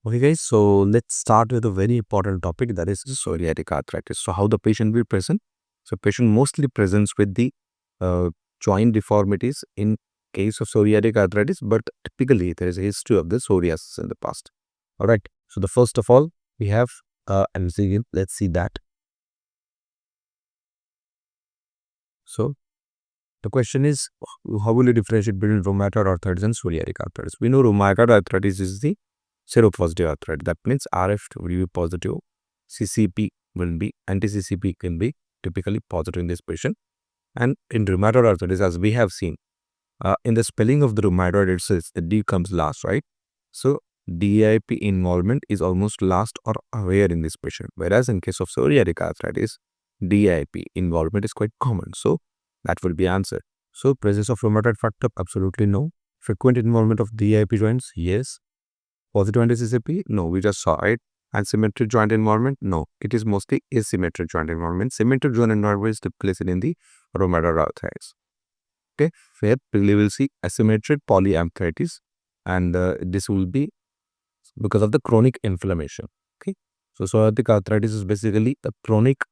Okay, guys, so let's start with a very important topic, that is psoriatic arthritis. So, how the patient will present? So, patient mostly presents with the uh, joint deformities in case of psoriatic arthritis, but typically there is a history of the psoriasis in the past. All right. So, the first of all, we have MCG. Let's see that. So, the question is, how will you differentiate between rheumatoid arthritis and psoriatic arthritis? We know rheumatoid arthritis is the seropositive arthritis. That means RF will be positive, CCP will be, anti-CCP can be typically positive in this patient. And in rheumatoid arthritis, as we have seen, in the spelling of the rheumatoid, it says the D comes last, right? So, DIP involvement is almost last or rare in this patient. Whereas in case of psoriatic arthritis, DIP involvement is quite common. So, that will be answered. So, presence of rheumatoid factor, absolutely no. Frequent involvement of DIP joints, yes. Positive anti-CCP, no, we just saw it. And symmetric joint involvement, no. It is mostly asymmetric joint involvement. Symmetric joint involvement is typically seen in the rheumatoid arthritis. Okay, where we will see asymmetric polyarthritis, and this will be because of the chronic inflammation. Okay, so psoriatic arthritis is basically a chronic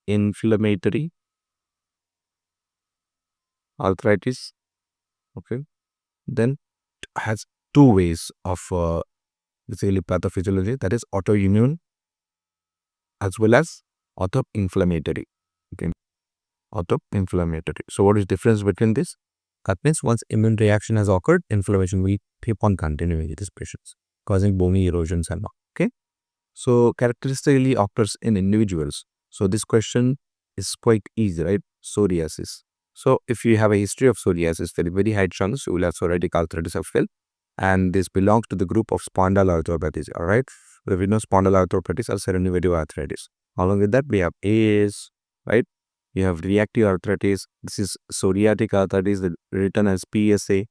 inflammatory arthritis. Okay, then it has two ways of basically pathophysiology, that is autoimmune as well as autoinflammatory. Okay, autoinflammatory. So what is difference between this? That means once immune reaction has occurred, inflammation will keep on continuing in these patients, causing bony erosions and all. Okay. So characteristically occurs in individuals. So this question is quite easy, right? Psoriasis. So if you have a history of psoriasis, there is very high chance you will have psoriatic arthritis as well. And this belongs to the group of spondyloarthropathies. All right. We know spondyloarthropathies are seronegative arthritis. Along with that, we have AS, right? You have reactive arthritis. This is psoriatic arthritis, written as PSA.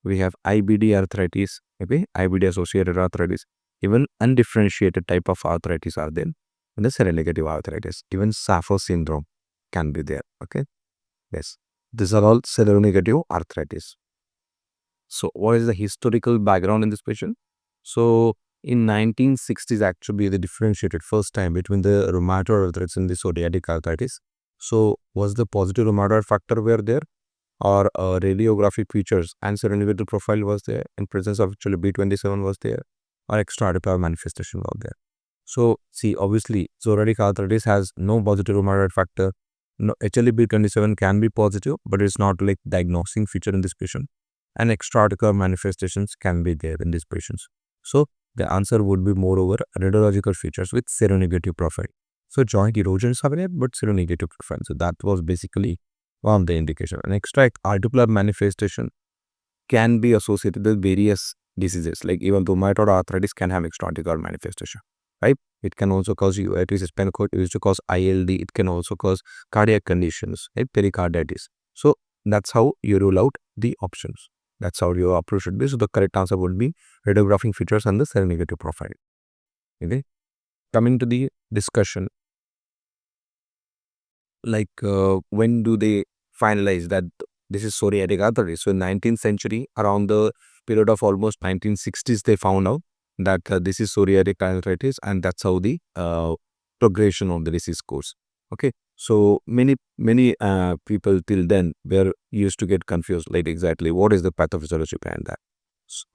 We have IBD arthritis, okay, IBD associated arthritis. Even undifferentiated type of arthritis are there. And the seronegative arthritis, even SAPHO syndrome can be there, okay. Yes, these are all seronegative arthritis. So, what is the historical background in this patient? So, in 1960s, actually, they differentiated first time between the rheumatoid arthritis and the psoriatic arthritis. So, was the positive rheumatoid factor were there, or radiographic features and seronegative profile was there, in presence of actually B27 was there, or extra manifestation was there. So, see, obviously, psoriatic arthritis has no positive rheumatoid factor. No, HLA-B27 can be positive, but it's not like diagnosing feature in this patient. And extra manifestations can be there in these patients. So, the answer would be moreover radiological features with seronegative profile. So, joint erosions are there, but seronegative profile. So, that was basically one of the indication. An extra articular manifestation can be associated with various diseases, like even rheumatoid arthritis can have extra-articular manifestation, right? It can also cause uveitis, spancoid, it used to cause ILD, it can also cause cardiac conditions, right? Pericarditis. So that's how you rule out the options. That's how your approach should be. So the correct answer would be radiographic features and the seronegative profile. Okay. Coming to the discussion, like when do they finalize that this is psoriatic arthritis? So in 19th century, around the period of almost 1960s, they found out that this is psoriatic arthritis, and that's how the progression of the disease goes. Okay, so many people till then were used to get confused, like exactly what is the pathophysiology behind that.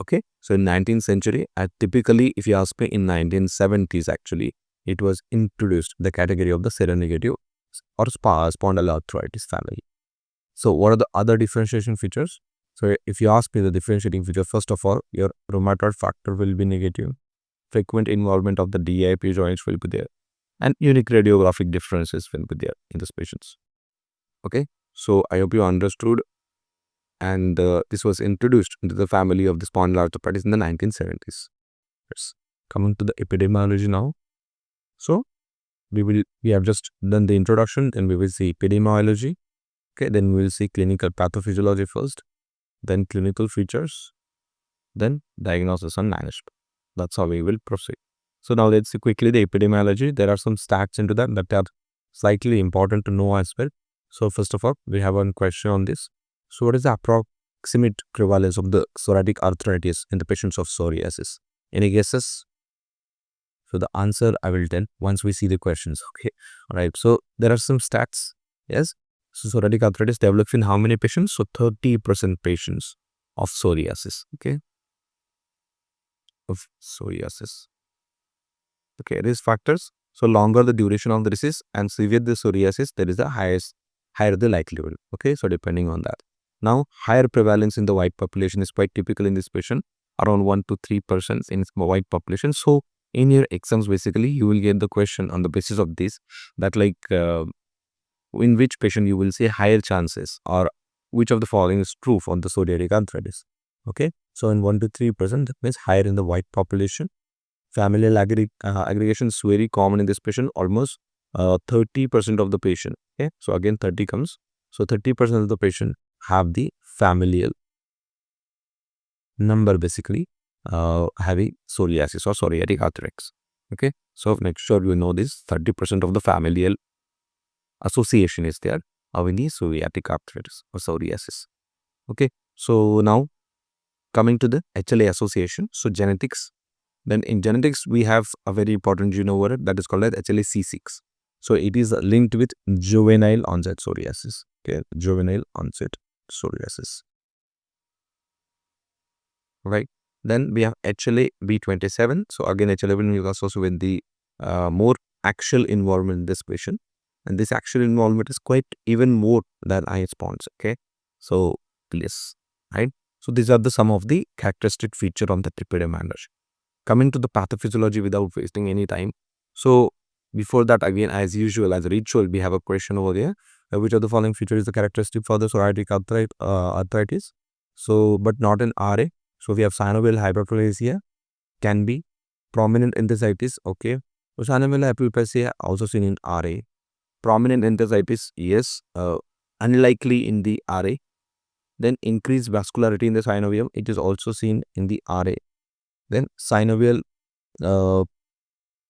Okay, so in 19th century, typically if you ask me, in 1970s actually, it was introduced the category of the seronegative or spondyloarthritis family. So what are the other differentiation features? So if you ask me the differentiating feature, first of all, your rheumatoid factor will be negative. Frequent involvement of the DIP joints will be there. And unique radiographic differences will be there in these patients. Okay, so I hope you understood. And this was introduced into the family of the spondyloarthritis in the 1970s. Yes. Coming to the epidemiology now. So we have just done the introduction, and we will see epidemiology. Okay, then we will see clinical pathophysiology first, then clinical features, then diagnosis and management. That's how we will proceed. So now let's see quickly the epidemiology. There are some stats into that are slightly important to know as well. So first of all, we have one question on this. So what is the approximate prevalence of the psoriatic arthritis in the patients of psoriasis? Any guesses? So the answer I will tell once we see the questions. Okay. All right. So there are some stats. Yes. So psoriatic arthritis develops in how many patients? So 30% patients of psoriasis. Okay. Of psoriasis. Okay. Risk factors. So longer the duration of the disease and severe the psoriasis, there is the higher the likelihood. Okay. So depending on that. Now, higher prevalence in the white population is quite typical in this patient, around 1 to 3% in white population. So in your exams, basically, you will get the question on the basis of this, that like in which patient you will say higher chances, or which of the following is true for the psoriatic arthritis. Okay. So in 1 to 3%, that means higher in the white population. Familial aggregation is very common in this patient, almost 30% of the patient. Okay. So again, 30 comes. So 30% of the patient have the familial number, basically having psoriasis or psoriatic arthritis. Okay. So make sure you know this, 30% of the familial association is there of any psoriatic arthritis or psoriasis. Okay. So now coming to the HLA association. So genetics. Then in genetics, we have a very important gene over it that is called as HLA-C6. So it is linked with juvenile onset psoriasis. Okay. Juvenile onset psoriasis. Right. Then we have HLA-B27. So again, HLA-B is associated with the more axial involvement in this patient. And this axial involvement is quite even more than iron bonds. Okay. So yes, right. So these are the some of the characteristic feature on the epidemiology. Coming to the pathophysiology without wasting any time. So before that, again, as usual, as a ritual, we have a question over there. Which of the following feature is the characteristic for the psoriatic arthritis? So, but not in RA. So we have synovial hyperplasia, can be prominent enthesitis. Okay. So synovial hyperplasia also seen in RA. Prominent enthesitis, yes, unlikely in the RA. Then increased vascularity in the synovium, it is also seen in the RA. Then synovial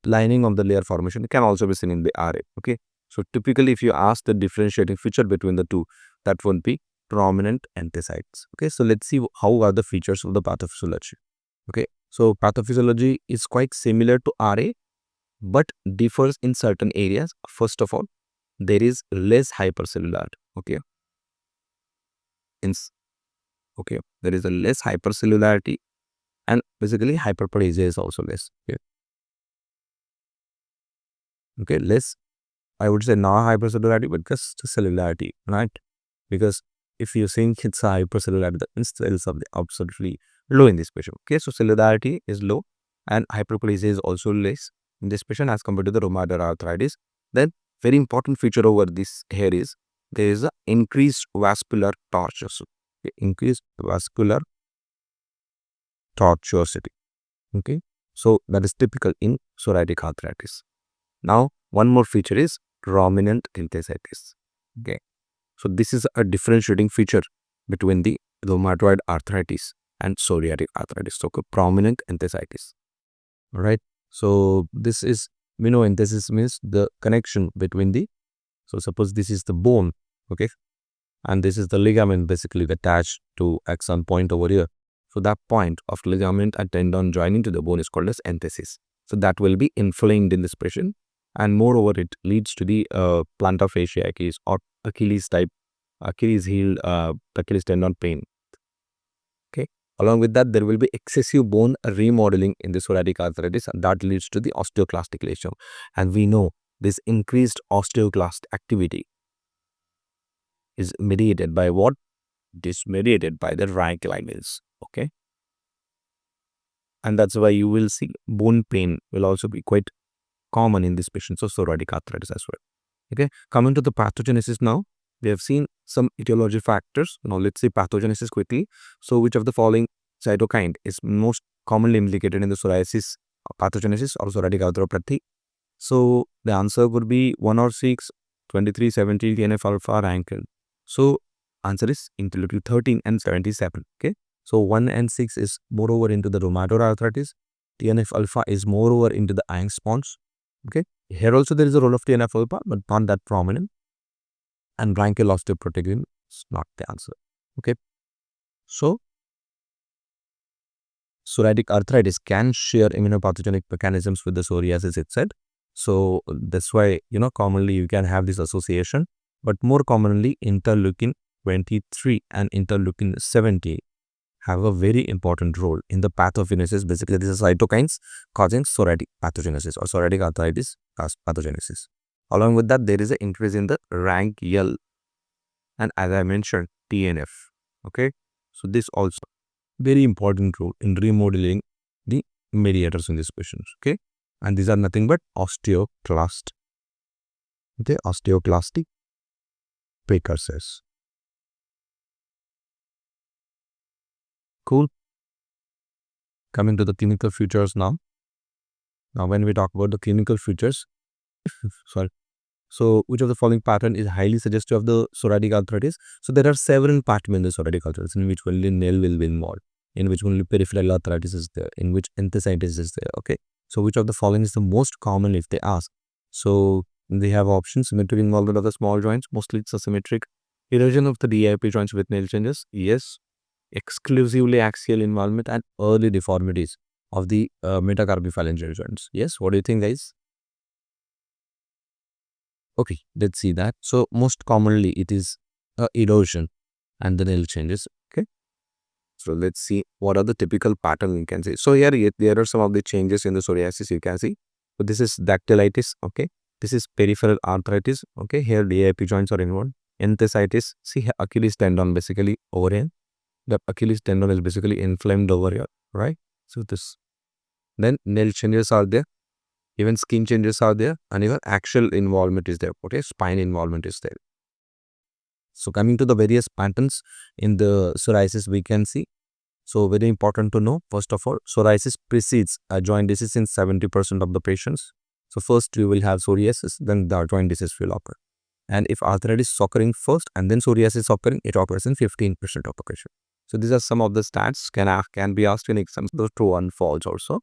lining of the layer formation can also be seen in the RA. Okay. So typically, if you ask the differentiating feature between the two, that would be prominent enthesitis. Okay. So let's see how are the features of the pathophysiology. Okay. So pathophysiology is quite similar to RA, but differs in certain areas. First of all, there is less hypercellularity. Okay. Okay. There is a less hypercellularity, and basically hyperplasia is also less. Okay. Okay. Less, I would say, not hypercellularity, but just cellularity, right? Because if you think it's a hypercellularity, that means cells are absolutely low in this patient. Okay, so cellularity is low and hyperplasia is also less in this patient as compared to the rheumatoid arthritis. Then very important feature over this here is there is a increased vascular tortuosity. Okay, increased vascular tortuosity. Okay, so that is typical in psoriatic arthritis. Now one more feature is prominent enthesitis. Okay. So this is a differentiating feature between the rheumatoid arthritis and psoriatic arthritis. So prominent enthesitis. All right. So this is, we know enthesis means the connection between the, so suppose this is the bone, okay, and this is the ligament basically attached to axon point over here. So that point of ligament and tendon joining to the bone is called as enthesis. So that will be inflamed in this patient, and moreover it leads to the plantar fasciitis or Achilles heel, Achilles tendon pain. Okay. Along with that, there will be excessive bone remodeling in the psoriatic arthritis, and that leads to the osteoclastic lesion. And we know this increased osteoclast activity is mediated by what? It is mediated by the rank ligaments. Okay. And that's why you will see bone pain will also be quite common in this patients of psoriatic arthritis as well. Okay, coming to the pathogenesis now, we have seen some etiology factors. Now let's see pathogenesis quickly. So which of the following cytokine is most commonly implicated in the psoriasis pathogenesis or psoriatic arthropathy? So the answer would be 1 or 6, 23, 17, TNF alpha, rankin. So answer is interleukin 13 and 77. Okay, so 1 and 6 is moreover into the rheumatoid arthritis. TNF alpha is moreover into the iron spots. Okay, here also there is a role of TNF alpha, but not that prominent. And branchial osteoprotein is not the answer. Okay, so psoriatic arthritis can share immunopathogenic mechanisms with the psoriasis itself. So that's why, commonly you can have this association, but more commonly interleukin 23 and interleukin 70 have a very important role in the pathogenesis. Basically, these are cytokines causing psoriatic pathogenesis or psoriatic arthritis pathogenesis. Along with that, there is an increase in the rank L and, as I mentioned, TNF. Okay, so this also very important role in remodeling the mediators in these patients. Okay, and these are nothing but osteoclast, the osteoclastic precursors. Cool. Coming to the clinical features now. Now, when we talk about the clinical features, sorry. So, which of the following pattern is highly suggestive of the psoriatic arthritis? So, there are several patterns in the psoriatic arthritis in which only nail will be involved, in which only peripheral arthritis is there, in which enthesitis is there. Okay. So, which of the following is the most common if they ask? So, they have options: symmetric involvement of the small joints, mostly it's asymmetric. Erosion of the DIP joints with nail changes, yes. Exclusively axial involvement and early deformities of the metacarpophalangeal joints. Yes, what do you think, guys? Okay, let's see that. So most commonly it is erosion and the nail changes. Okay, so let's see what are the typical pattern we can see. So here there are some of the changes in the psoriasis you can see. So this is dactylitis. Okay, this is peripheral arthritis. Okay, here DIP joints are involved. Enthesitis. See here, Achilles tendon basically over here. The Achilles tendon is basically inflamed over here, right? So this, then nail changes are there, even skin changes are there, and even axial involvement is there. Okay, spine involvement is there. So coming to the various patterns in the psoriasis, we can see. So very important to know, first of all, psoriasis precedes a joint disease in 70% of the patients. So first you will have psoriasis, then the joint disease will occur. And if arthritis is occurring first and then psoriasis is occurring, it occurs in 15% of the patients. So these are some of the stats can be asked in exams, those true and false also.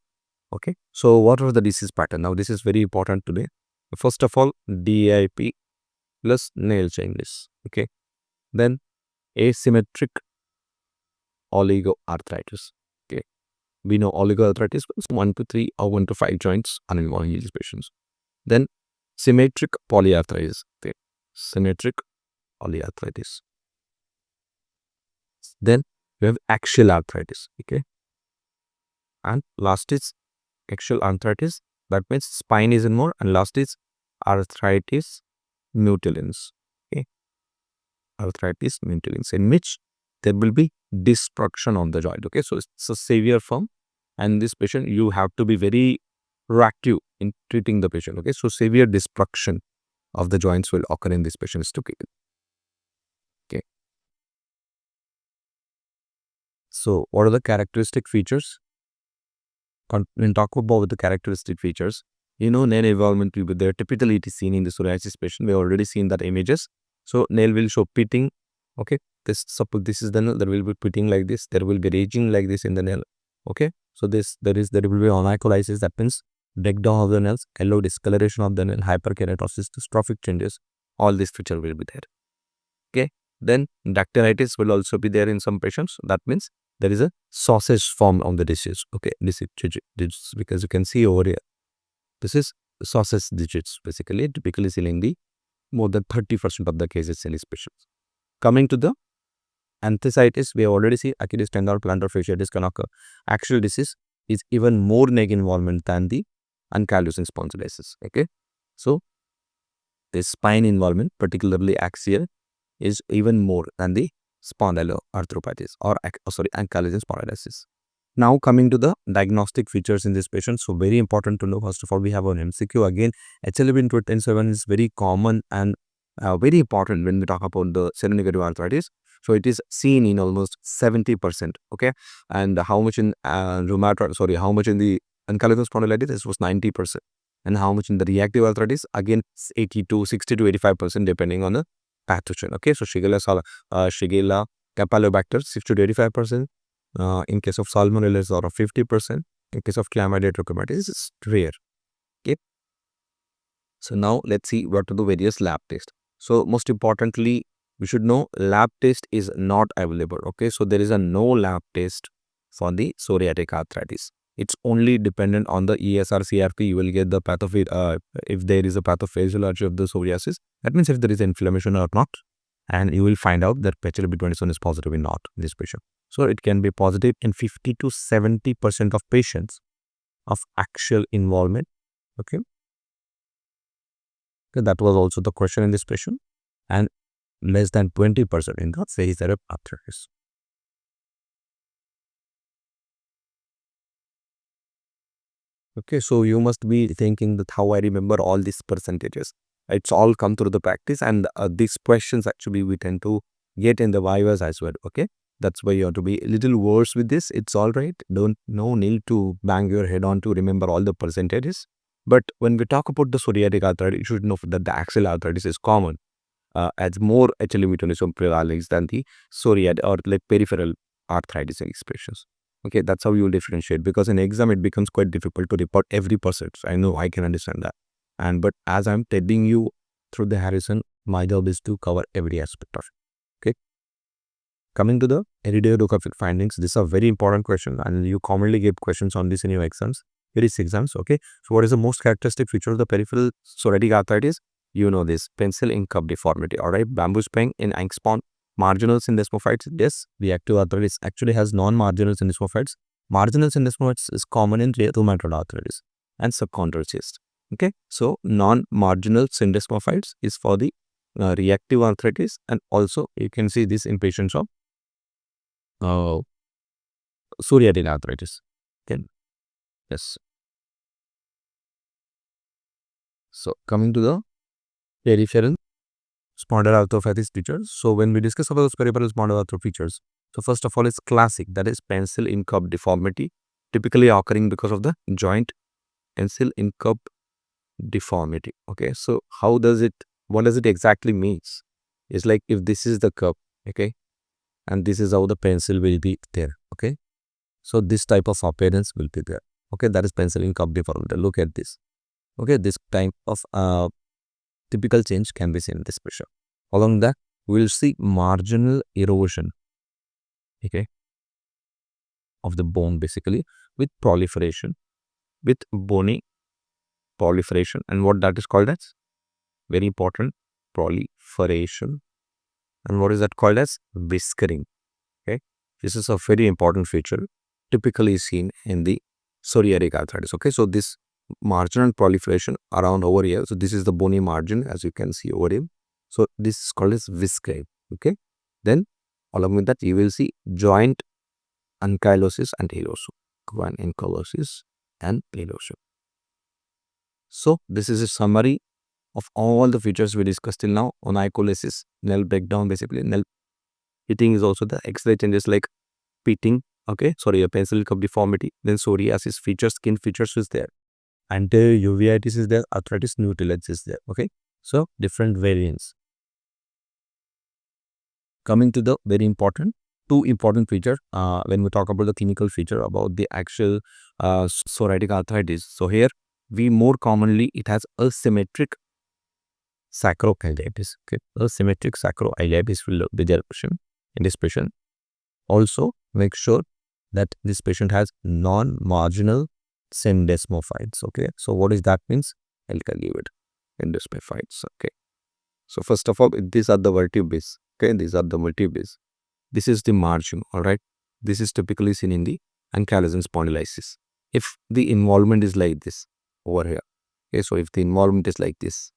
Okay. So what was the disease pattern? Now this is very important today. First of all, DIP plus nail changes. Okay. Then asymmetric oligoarthritis. Okay. We know oligoarthritis was 1 to 3 or 1 to 5 joints are involved in these patients. Then symmetric polyarthritis. Okay. Symmetric polyarthritis. Then we have axial arthritis. Okay. And last is axial arthritis. That means spine is involved. And last is arthritis mutilans. Okay. Arthritis mutilans, in which there will be destruction on the joint. Okay. So it's a severe form. And this patient, you have to be very proactive in treating the patient. Okay. So severe destruction of the joints will occur in this patient's case. Okay. So what are the characteristic features? When talk about the characteristic features, nail involvement will be there. Typically, it is seen in the psoriasis patient. We already seen that images. So nail will show pitting. Okay, suppose this is the nail. There will be pitting like this. There will be raging like this in the nail. Okay, so there will be onycholysis. That means breakdown of the nails, yellow discoloration of the nail, hyperkeratosis, dystrophic changes. All these features will be there. Okay, then dactylitis will also be there in some patients. That means there is a sausage form of the disease. Okay, this is digits, because you can see over here. This is sausage digits, basically, typically seen in the more than 30% of the cases in these patients. Coming to the enthesitis, we have already seen Achilles tendon, plantar fasciitis can occur. Axial disease is even more neck involvement than the ankylosing spondylitis. Okay, so the spine involvement, particularly axial, is even more than the spondyloarthropathies or ankylosing spondylitis. Now coming to the diagnostic features in this patient. So very important to know, first of all, we have an MCQ. Again, HLA-B210-7 is very common and very important when we talk about the seronegative arthritis. So it is seen in almost 70%. Okay, and how much in how much in the ankylosing spondylitis? This was 90%. And how much in the reactive arthritis? Again, 60 to 85% depending on the pathogen. Okay, so Shigella campylobacter 60 to 85%. In case of salmonella, it's around 50%. In case of chlamydia trachomatis, it's rare. Okay. So now let's see what are the various lab tests. So most importantly, we should know lab test is not available. Okay, so there is a no lab test for the psoriatic arthritis. It's only dependent on the ESR CRP. You will get the if there is a pathophysiology of the psoriasis. That means if there is inflammation or not, and you will find out that PHLB27 is positive or not in this patient. So it can be positive in 50 to 70% of patients of actual involvement. Okay. That was also the question in this patient, and less than 20% in the phase of arthritis. Okay, so you must be thinking that how I remember all these percentages. It's all come through the practice, and these questions actually we tend to get in the vivas as well. Okay, that's why you have to be a little worse with this. It's all right. No need to bang your head on to remember all the percentages. But when we talk about the psoriatic arthritis, you should know that the axial arthritis is common. As more HLA mutation prevalence than the psoriatic or like peripheral arthritis expressions. Okay, that's how you will differentiate, because in exam it becomes quite difficult to report every percent. I know, I can understand that. But as I'm telling you through the Harrison, my job is to cover every aspect of it. Okay. Coming to the radiographic findings, these are very important questions, and you commonly get questions on this in your exams, various exams. Okay. So what is the most characteristic feature of the peripheral psoriatic arthritis? You know this, pencil in cup deformity. All right, bamboo spine in Angstrom, marginal syndesmophytes. Yes, the active arthritis actually has non-marginal syndesmophytes. Marginal syndesmophytes is common in rheumatoid arthritis and subchondral cyst. Okay, so non-marginal syndesmophytes is for the reactive arthritis, and also you can see this in patients of psoriatic arthritis. Okay, yes. So coming to the peripheral spondyloarthropathy features. So when we discuss about those peripheral spondyloarthropathy features, so first of all, it's classic, that is pencil in cup deformity, typically occurring because of the joint pencil in cup deformity. Okay, so what does it exactly means? It's like if this is the cup, okay, and this is how the pencil will be there. Okay, so this type of appearance will be there. Okay, that is pencil in cup deformity. Look at this. Okay, this type of typical change can be seen in this picture. Along that, we will see marginal erosion, okay, of the bone, basically with proliferation, with bony proliferation, and what that is called as, very important, proliferation. And what is that called as? Whiskering. Okay, this is a very important feature typically seen in the psoriatic arthritis. Okay, so this marginal proliferation around over here, so this is the bony margin, as you can see over here. So this is called as whiskering. Okay, then along with that you will see joint ankylosis and erosion. Joint ankylosis and erosion. So this is a summary of all the features we discussed till now. Onycholysis, nail breakdown, basically nail pitting is also the X-ray changes like pitting. Okay, sorry, a pencil cup deformity. Then psoriasis features, skin features is there. Uveitis is there, arthritis nucleus is there. Okay, so different variants. Coming to the very important, two important features when we talk about the clinical feature about the actual psoriatic arthritis. So here we more commonly, it has asymmetric sacroiliitis. Okay, asymmetric sacroiliitis will be their question in this patient. Also make sure that this patient has non-marginal syndesmophytes. Okay, so what does that means? I'll tell you it. Syndesmophytes. Okay, so first of all, these are the vertebrae. Okay, these are the vertebrae. This is the margin. All right, this is typically seen in the ankylosing spondylosis. If the involvement is like this over here, okay, so if the involvement is like this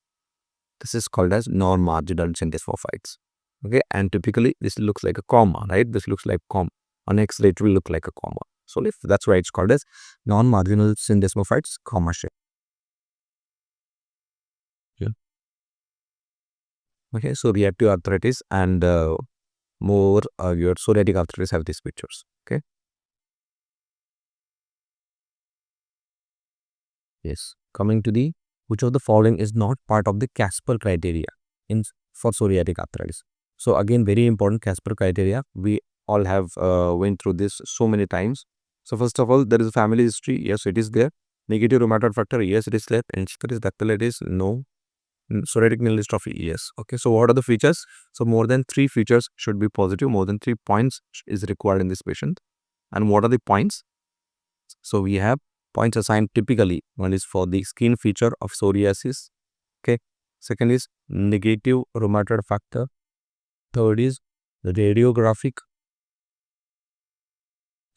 is called as non-marginal syndesmophytes. Okay, and typically this looks like a comma, right? This looks like comma. On X-ray it will look like a comma. So if that's why it's called as non-marginal syndesmophytes, comma shape. Yeah. Okay, so reactive arthritis and more your psoriatic arthritis have these features. Okay. Yes. Coming to the, which of the following is not part of the Casper criteria in for psoriatic arthritis? So again, very important Casper criteria. We all have went through this so many times. So first of all, there is a family history. Yes, it is there. Negative rheumatoid factor. Yes, it is there. Encephalitis, dactylitis. No. Psoriatic nail dystrophy. Yes. Okay. So what are the features? So more than 3 features should be positive. More than 3 points is required in this patient. And what are the points? So we have points assigned typically. One is for the skin feature of psoriasis. Okay. Second is negative rheumatoid factor. Third is the radiographic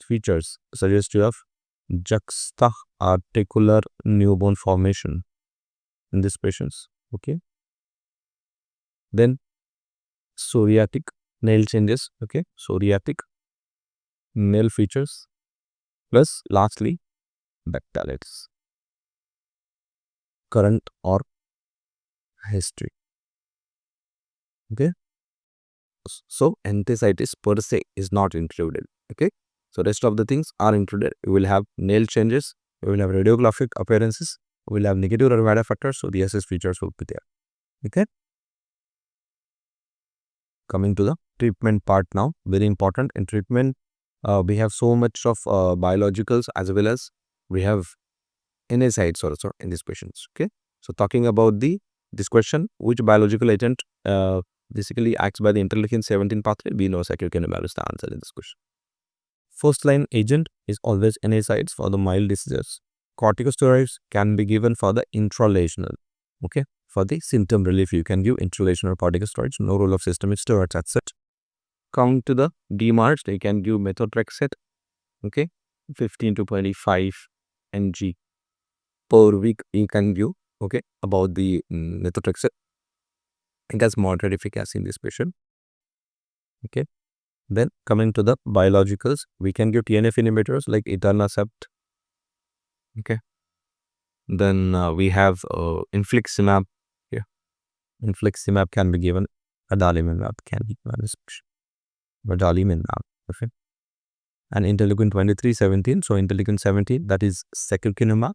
features suggestive of juxta-articular new bone formation in these patients. Okay. Then psoriatic nail changes. Okay. Psoriatic nail features. Plus lastly, dactylitis. Current or history. Okay. So enthesitis per se is not included. Okay. So rest of the things are included. We will have nail changes. We will have radiographic appearances. We will have negative rheumatoid factors. So the SS features will be there. Okay. Coming to the treatment part now. Very important in treatment. We have so much of biologicals as well as we have NSAIDs also in these patients. Okay. So talking about this question, which biological agent basically acts by the interleukin-17 pathway? We know secukinumab is the answer in this question. First line agent is always NSAIDs for the mild diseases. Corticosteroids can be given for the intralesional. Okay. For the symptom relief, you can give intralesional corticosteroids. No role of systemic steroids. That's it. Come to the DMARDs, you can give methotrexate. Okay. 15 to 25 mg per week you can give. Okay. About the methotrexate. It has moderate efficacy in this patient. Okay. Then coming to the biologicals, we can give TNF inhibitors like etanercept. Okay. Then we have infliximab. Yeah. Infliximab can be given. Adalimumab can be given. Adalimumab. Okay. And interleukin 23-17. So interleukin 17, that is secukinumab.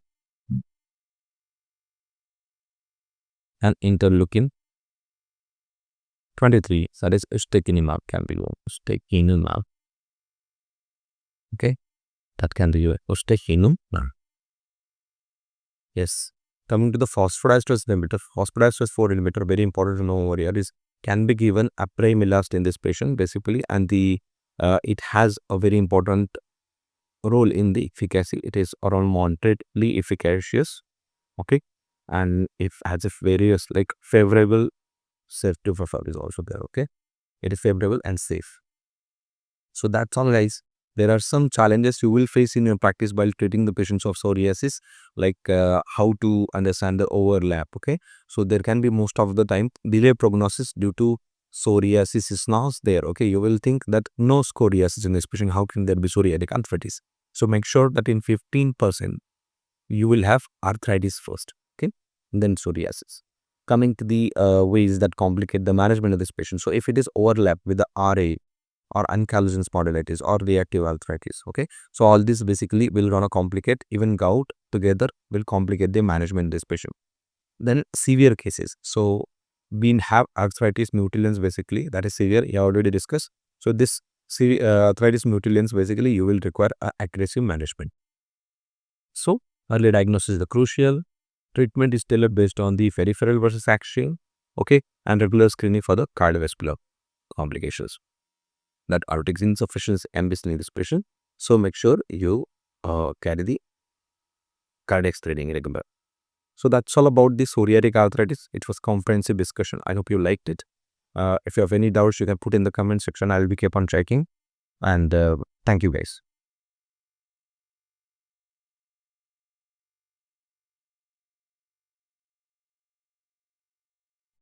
And interleukin 23, that is ustekinumab can be given. Ustekinumab. Okay. That can be given. Ustekinumab. Yes. Coming to the phosphodiesterase inhibitor. Phosphodiesterase 4 inhibitor, very important to know over here, is can be given apremilast in this patient basically, and the it has a very important role in the efficacy. It is around moderately efficacious. Okay. And if has a various like favorable safety profile is also there. Okay. It is favorable and safe. So that's all, guys. There are some challenges you will face in your practice while treating the patients of psoriasis, like how to understand the overlap. Okay. So there can be most of the time delay prognosis due to psoriasis is not there. Okay. You will think that no psoriasis in this patient. How can there be psoriatic arthritis? So make sure that in 15% you will have arthritis first. Okay. Then psoriasis. Coming to the ways that complicate the management of this patient. So if it is overlap with the RA or ankylosing spondylitis or reactive arthritis, okay, so all this basically will gonna complicate, even gout together will complicate the management of this patient. Then severe cases. So we have arthritis mutilans basically, that is severe, you already discussed. So this arthritis mutilans basically you will require aggressive management. So early diagnosis is the crucial. Treatment is tailored based on the peripheral versus axial, okay, and regular screening for the cardiovascular complications. That aortic insufficiency can be seen in this patient. So make sure you carry the cardiac screening regular. So that's all about the psoriatic arthritis. It was comprehensive discussion. I hope you liked it. If you have any doubts, you can put in the comment section. I will be keep on checking. And thank you, guys.